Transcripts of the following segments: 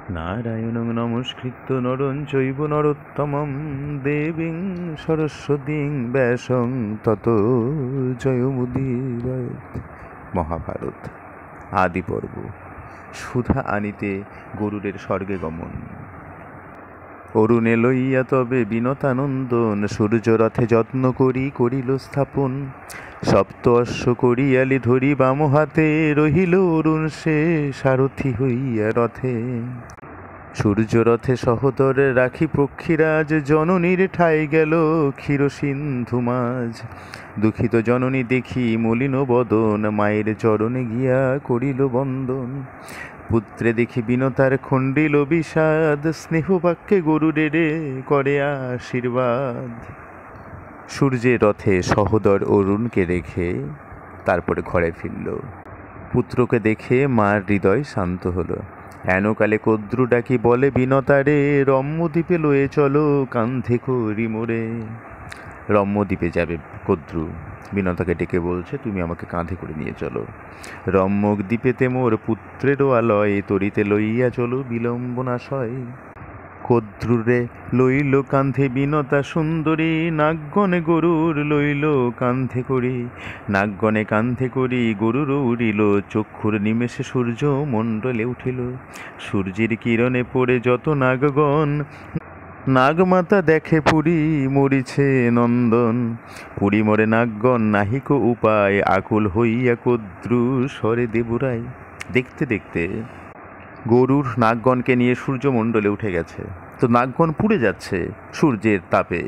নারায়ণং নমস্কৃত্য নরং চৈব নরোত্তমং দেবীং সরস্বতীং ব্যাসং ততো জয়মুদীরয়েৎ। মহাভারত আদি পর্ব। সুধা আনিতে গরুড়ের স্বর্গে গমন। অরুণে লইয়া তবে বিনতানন্দন, সূর্যরথে যত্ন করিল স্থাপন। সপ্ত অশ্ব করিয়ালি ধরি বাম হাতে, রহিল অরুণ সে সারথি হইয়া রথে। সূর্যরথে সহোদরে রাখি পক্ষীরাজ, জননীর ঠাই গেল ক্ষীর সিন্ধু মাঝ। দুঃখিত জননী দেখি মলিন বদন, মায়ের চরণে গিয়া করিল বন্দন। পুত্রে দেখি বিনতার খণ্ডিল বিষাদ, স্নেহ বাক্যে গরুড়ের করে আশীর্বাদ। সূর্যের রথে সহোদর অরুণকে রেখে তারপরে ঘরে ফিরল। পুত্রকে দেখে মার হৃদয় শান্ত হলো। হেনকালে কদ্রু ডাকি বলে বিনতারে, রম্যদ্বীপে লয়ে চলো কান্ধে করি মোরে। রম্যদ্বীপে যাবে কদ্রু, বিনতাকে ডেকে বলছে তুমি আমাকে কাঁধে করে নিয়ে চলো। রম্যক দ্বীপেতে মোর পুত্রেরও আলয়, তরিতে লইয়া চলো বিলম্বনাশয়। কদ্রুরে লইল কান্ধে বিনতা সুন্দরী, নাগগণে গরুর লইল কান্ধে করি। নাগগণে কান্ধে করি গরুর উড়িল, চক্ষুর নিমেষে সূর্য মণ্ডলে উঠিল। সূর্যের কিরণে পড়ে যত নাগগণ, নাগমাতা দেখে পুরী মরিছে নন্দন। পুরী মরে নাগগণ নাহিক উপায়, আকুল হইয়া কদ্রু স্বরে দেবুরাই। দেখতে দেখতে গরুর নাগগণকে নিয়ে সূর্যমণ্ডলে উঠে গেছে, তো নাগগণ পুড়ে যাচ্ছে সূর্যের তাপে।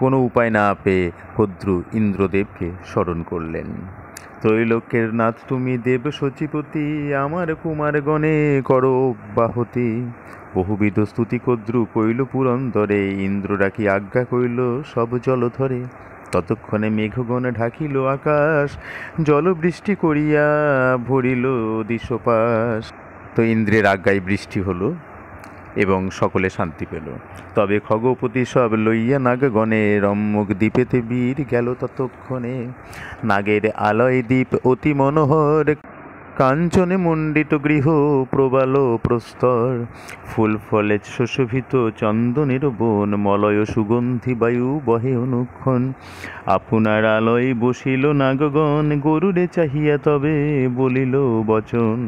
কোনো উপায় না পেয়ে কদ্রু ইন্দ্রদেবকে স্মরণ করলেন। ত্রৈলোক্যের নাথ তুমি দেব সচিপতি, আমার কুমারগণে করো বাহতি। বহুবিধ স্তুতি কদ্রু কইল পুরন্দরে, ইন্দ্র ডাকি আজ্ঞা কইল সব জলধরে। ততক্ষণে মেঘগণ ঢাকিল আকাশ, জলবৃষ্টি করিয়া ভরিল দিশোপাশ। তো ইন্দ্রের আজ্ঞায় বৃষ্টি হলো এবং সকলে শান্তি পেল। তবে খগপতি সব লইয়া নাগগণে, রম্যক দ্বীপেতে বীর গেল ততক্ষণে। নাগের আলয় দ্বীপ অতি মনোহর, কাঞ্চনে মণ্ডিত গৃহ প্রবাল প্রস্তর। ফুল ফলে সুশোভিত চন্দনের বন, মলয় সুগন্ধি বায়ু বহে অনুক্ষণ। আপনার আলয় বসিল নাগগণ, গরুড়ে চাহিয়া তবে বলিল বচন।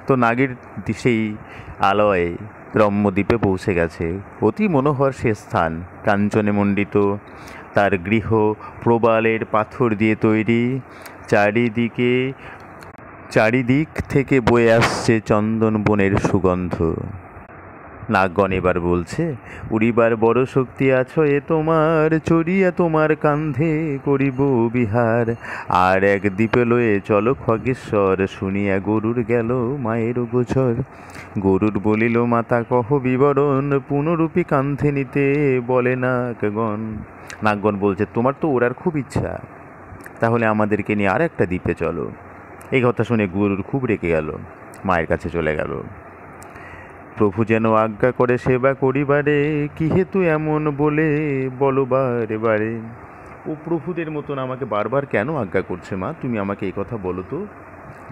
তো নাগের সেই আলয় রম্যদ্বীপে পৌঁছে গেছে। অতি মনোহর সে স্থান, কাঞ্চনে মণ্ডিত, তার গৃহ প্রবালের পাথর দিয়ে তৈরি। চারিদিক থেকে বয়ে আসছে চন্দন বনের সুগন্ধ। নাগগণ এবার বলছে, উড়িবার বড় শক্তি আছো এ তোমার, চড়িয়া তোমার কান্ধে করিব বিহার। আর এক দ্বীপে লয়ে চলো খগেশ্বর, শুনিয়া গরুর গেল মায়ের গোচর। গরুর বলিল মাতা কহ বিবরণ, পুনরূপী কান্ধে নিতে বলে নাগগণ। নাগগণ বলছে তোমার তো ওড়ার খুব ইচ্ছা, তাহলে আমাদেরকে নিয়ে আর একটা দ্বীপে চলো। এই কথা শুনে গরুর খুব রেগে গেল, মায়ের কাছে চলে গেল। প্রভু যেন আজ্ঞা করে সেবা করিবারে, কি হেতু এমন বলে বলো বারে বারে। ও প্রভুদের মতন আমাকে বারবার কেন আজ্ঞা করছে মা, তুমি আমাকে এই কথা বলো তো।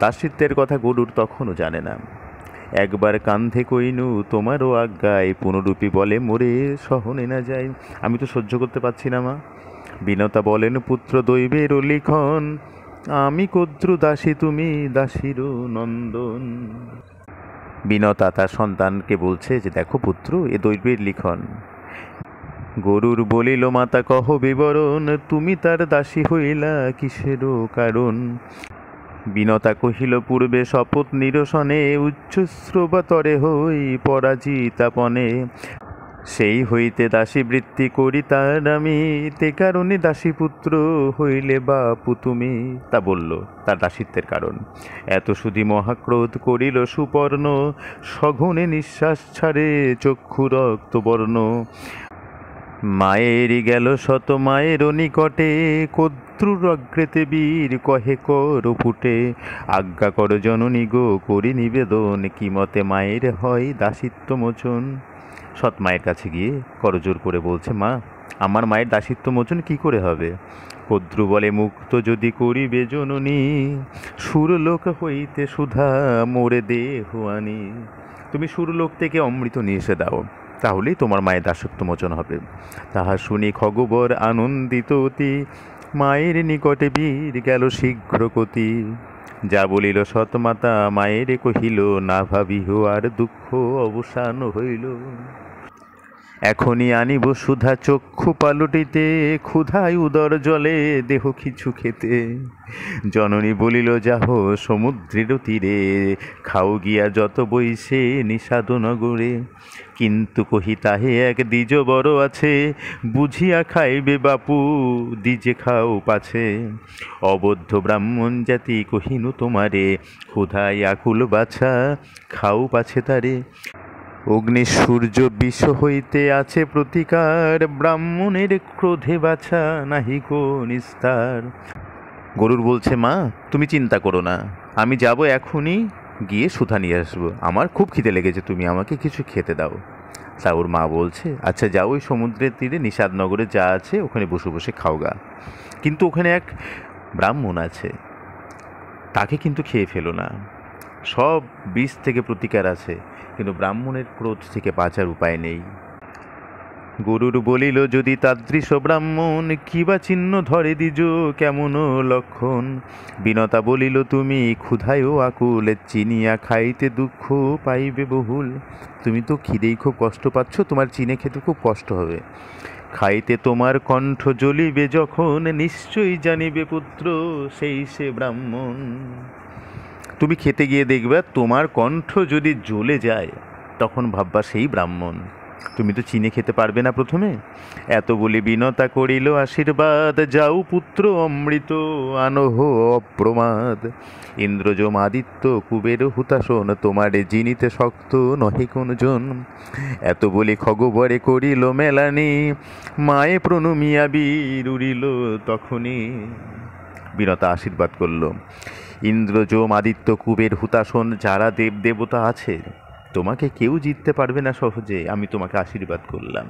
দাসিত্বের কথা গরুর তখনও জানে না। একবার কান্ধে কইনু তোমারও আজ্ঞায়, পুনরূপী বলে মোরে সহনে না যায়। আমি তো সহ্য করতে পারছি না মা। বিনতা বলেন পুত্র দৈবের লিখন, আমি কদ্রু দাসী তুমি দাসীর নন্দন। বিনতা তার সন্তানকে বলছে যে দেখো পুত্র, এ দৈবের লিখন। গরুর বলিল মাতা কহ বিবরণ, তুমি তার দাসী হইলা কিসেরও কারণ। বিনতা কহিল পূর্বে শপথ নিরসনে, উচ্চশ্রবা তরে হই পরাজিতাপনে। সেই হইতে দাসী বৃত্তি করি তার আমি, তে কারণে দাসীপুত্র হইলে বাপু তুমি। তা বলল তার দাসিত্বের কারণ। এত সুধি মহাক্রোধ করিল সুপর্ণ, সঘনে নিঃশ্বাস ছাড়ে চক্ষু রক্তবর্ণ। মায়েরই গেল শত মায়ের নিকটে, কদ্রুর অগ্রেতে বীর কহে কর ফুটে। আজ্ঞা কর জননী গো করি নিবেদন, কি মতে মায়ের হয় দাসিত্ব মোচন। সৎ মায়ের কাছে গিয়ে করজোর করে বলছে মা, আমার মায়ের দাসিত্ব মোচন কি করে হবে। কদ্রু বলে মুক্ত যদি করিবে জননী, সুরলোক হইতে সুধা মোরে দেহ আনি। তুমি সুরলোক থেকে অমৃত নিয়ে এসে দাও, তাহলেই তোমার মায়ের দাসত্ব মোচন হবে। তাহা শুনি খগবর আনন্দিত অতি, মায়ের নিকটে বীর গেল শীঘ্র গতি। যা বলিল সৎমাতা মায়েরে কহিল, না ভাবিহ আর দুঃখ অবসান হইল। এখনই আনিব সুধা চক্ষু পালটিতে, ক্ষুধায় উদর জলে দেহ কিছু খেতে। জননী বলিল, যাহ সমুদ্রের তীরে, খাও গিয়া যত বইছে নিষাদ নগরে। কিন্তু কহি তাহে এক দ্বিজ বড় আছে, বুঝিয়া খাইবে বাপু দ্বিজে খাও পাছে। অবদ্ধ ব্রাহ্মণ জাতি কহিনু তোমারে, ক্ষুধায় আকুল বাছা খাও পাছে তারে। অগ্নি সূর্য বিষ হইতে আছে প্রতিকার, ব্রাহ্মণের ক্রোধে বাছা নাহি কো নিস্তার। গরুর বলছে, মা তুমি চিন্তা করো না, আমি যাব এখনই গিয়ে সুধা নিয়ে আসবো, আমার খুব খিদে লেগেছে, তুমি আমাকে কিছু খেতে দাও। তা ওর মা বলছে, আচ্ছা যাও ওই সমুদ্রের তীরে নিষাদনগরে যা আছে ওখানে বসে বসে খাওগা, কিন্তু ওখানে এক ব্রাহ্মণ আছে, তাকে কিন্তু খেয়ে ফেলো না। সব বিষ থেকে প্রতিকার আছে, কিন্তু ব্রাহ্মণের ক্রোধ থেকে বাঁচার উপায় নেই। গরুর বলিল, যদি তাদৃশ ব্রাহ্মণ, কিবা চিহ্ন ধরে দিজ কেমন লক্ষণ। বিনতা বলিল, তুমি ক্ষুধায় আকুল, চিনিয়া খাইতে দুঃখ পাইবে বহুল। তুমি তো খিদেই খুব কষ্ট পাচ্ছ, তোমার চিনে খেতে খুব কষ্ট হবে। খাইতে তোমার কণ্ঠ জ্বলিবে যখন, নিশ্চয়ই জানিবে পুত্র সেই সে ব্রাহ্মণ। তুমি খেতে গিয়ে দেখবে তোমার কণ্ঠ যদি জ্বলে যায়, তখন ভাববা সেই ব্রাহ্মণ। তুমি তো চিনে খেতে পারবে না প্রথমে। এত বলি বিনতা করিল আশীর্বাদ, যাও পুত্র অমৃত আনহ অপ্রমাদ। ইন্দ্রযম আদিত্য কুবের হুতাশন, তোমারে জিনিতে শক্ত নহে কোন জন। এত বলি খগবরে করিল মেলানি, মায়ে প্রণমিয়া বীর উড়িল তখনই। বিনতা আশীর্বাদ করল, ইন্দ্রযম আদিত্য কুবের হুতাশন যারা দেব দেবতা আছে, তোমাকে কেউ জিততে পারবে না সহজে, আমি তোমাকে আশীর্বাদ করলাম।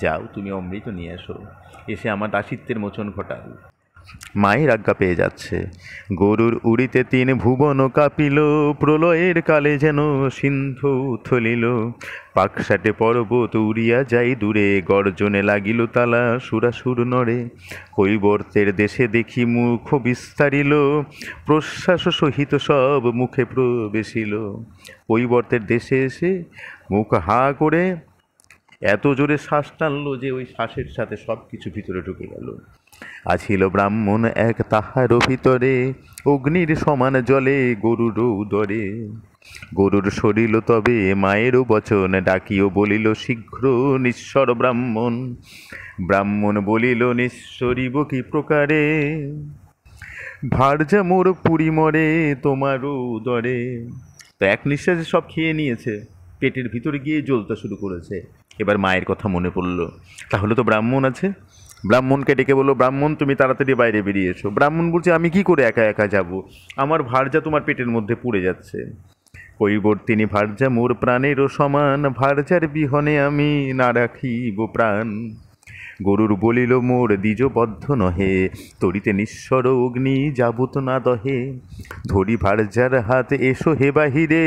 যাও তুমি অমৃত নিয়ে এসো, এসে আমার দাসিত্বের মোচন ঘটাও। মায়ের আজ্ঞা পেয়ে যাচ্ছে। গরুর উড়িতে তিন ভুবন কাঁপিল, প্রলয়ের কালে যেন সিন্ধু উথলিল। পাকসাটে পর্বত উড়িয়া যাই দূরে, গর্জনে লাগিল তালা সুরাসুর নড়ে। কৈবর্তের দেশে দেখি মুখ বিস্তারিল, প্রশ্বাস সহিত সব মুখে প্রবেশিল। কৈবর্তের দেশে এসে মুখ হা করে এত জোরে শ্বাস টানলো যে ওই শ্বাসের সাথে সব কিছু ভিতরে ঢুকে গেল। আছিল ব্রাহ্মণ এক তাহার ভিতরে, অগ্নির সমান জলে গরুর উদরে। গরুর সরিল তবে মায়েরও বচন, ডাকিও বলিল শীঘ্র নিঃস্বর ব্রাহ্মণ। ব্রাহ্মণ বলিল, নিঃস্বরিব কি প্রকারে, ভার্যা মোর পুরী মরে তোমারও উদরে। তো এক নিঃশ্বাসে সব খেয়ে নিয়েছে, পেটের ভিতরে গিয়ে জ্বলতে শুরু করেছে। এবার মায়ের কথা মনে পড়ল, তাহলে তো ব্রাহ্মণ আছে। ব্রাহ্মণকে ডেকে বলল, ব্রাহ্মণ তুমি তাড়াতাড়ি বাইরে বেরিয়ে এসো। ব্রাহ্মণ বলছে, আমি কি করে একা একা যাব, আমার ভার্যা তোমার পেটের মধ্যে পুড়ে যাচ্ছে। কৈবর্তিনী ভার্যা মোর প্রাণেরও সমান, ভার্যার বিহনে আমি না রাখিব প্রাণ। গরুর বলিল, মোর দ্বিজবদ্ধ নহে, তরিতে নিঃস্বর অগ্নি যাবত না দহে। ধরি ভার্যার হাত এসো হে বাহিরে,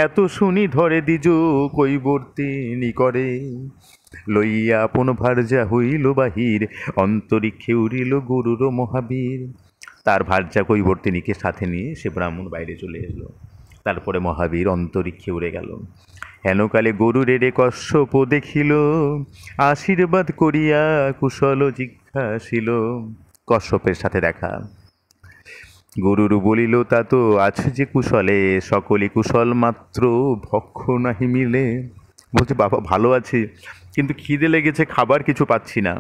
এত শুনি ধরে দ্বিজ কৈবর্তিনী করে। লইয়া আপন ভার্যা হইল বাহির, অন্তরিক্ষে উড়িল গরুর মহাবীর। তার ভার্যা কৈবর্তিনীকে সাথে নিয়ে সে ব্রাহ্মণ বাইরে চলে এলো। তারপরে মহাবীর অন্তরিক্ষে উড়ে গেল। হেনকালে গরুরের কশ্যপ দেখিল, আশীর্বাদ করিয়া কুশল জিজ্ঞাসিল। কশ্যপের সাথে দেখা। গরুর বলিল, তা তো আছে যে কুশলে, সকলে কুশল মাত্র ভক্ষ নাহি মিলে। বলছে, বাবা ভালো আছি, কিন্তু খিদে লেগেছে, খাবার কিছু পাচ্ছি না।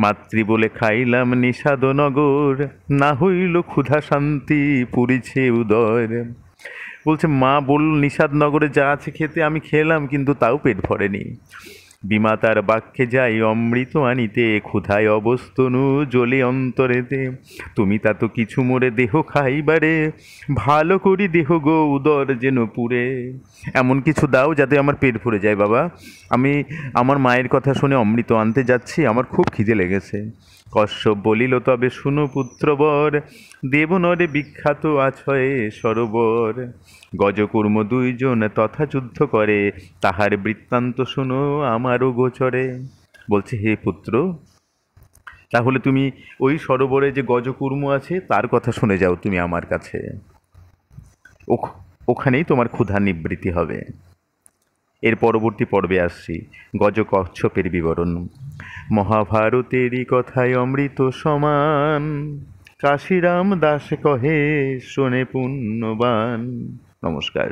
মাতৃ বলে খাইলাম নিষাদ নগর, না হইল ক্ষুধা শান্তি পুরিছে উদর। বলছে, মা বলল নিষাদ নগরে যা আছে খেতে, আমি খেলাম, কিন্তু তাও পেট ভরেনি। বিমাতার বাক্যে যাই অমৃত আনিতে, ক্ষুধায় অবস্তনু জ্বলে অন্তরেতে। তুমি তা তো কিছু মোরে দেহ খাইবারে, ভালো করি দেহ গো উদর যেন পুরে। এমন কিছু দাও যাতে আমার পেট ভরে যায় বাবা, আমি আমার মায়ের কথা শুনে অমৃত আনতে যাচ্ছি, আমার খুব খিদে লেগেছে। কশ্যপ বলিল, তবে শুনো পুত্রবর, দেবনরে বিখ্যাত আছয়ে সরোবর। গজকুর্ম দুইজন তথা যুদ্ধ করে, তাহার বৃত্তান্ত শুনো আমারও গোচরে। বলছে, হে পুত্র, তাহলে তুমি ওই সরোবরে যে গজকুর্ম আছে তার কথা শুনে যাও তুমি আমার কাছে। ওখানেই তোমার ক্ষুধা নিবৃত্তি হবে। এর পরবর্তী পর্বে আসছি গজ কচ্ছপের বিবরণ। মহাভারতেরই কথায় অমৃত সমান, কাশিরাম দাস কহে শোনে পুণ্যবান। নমস্কার।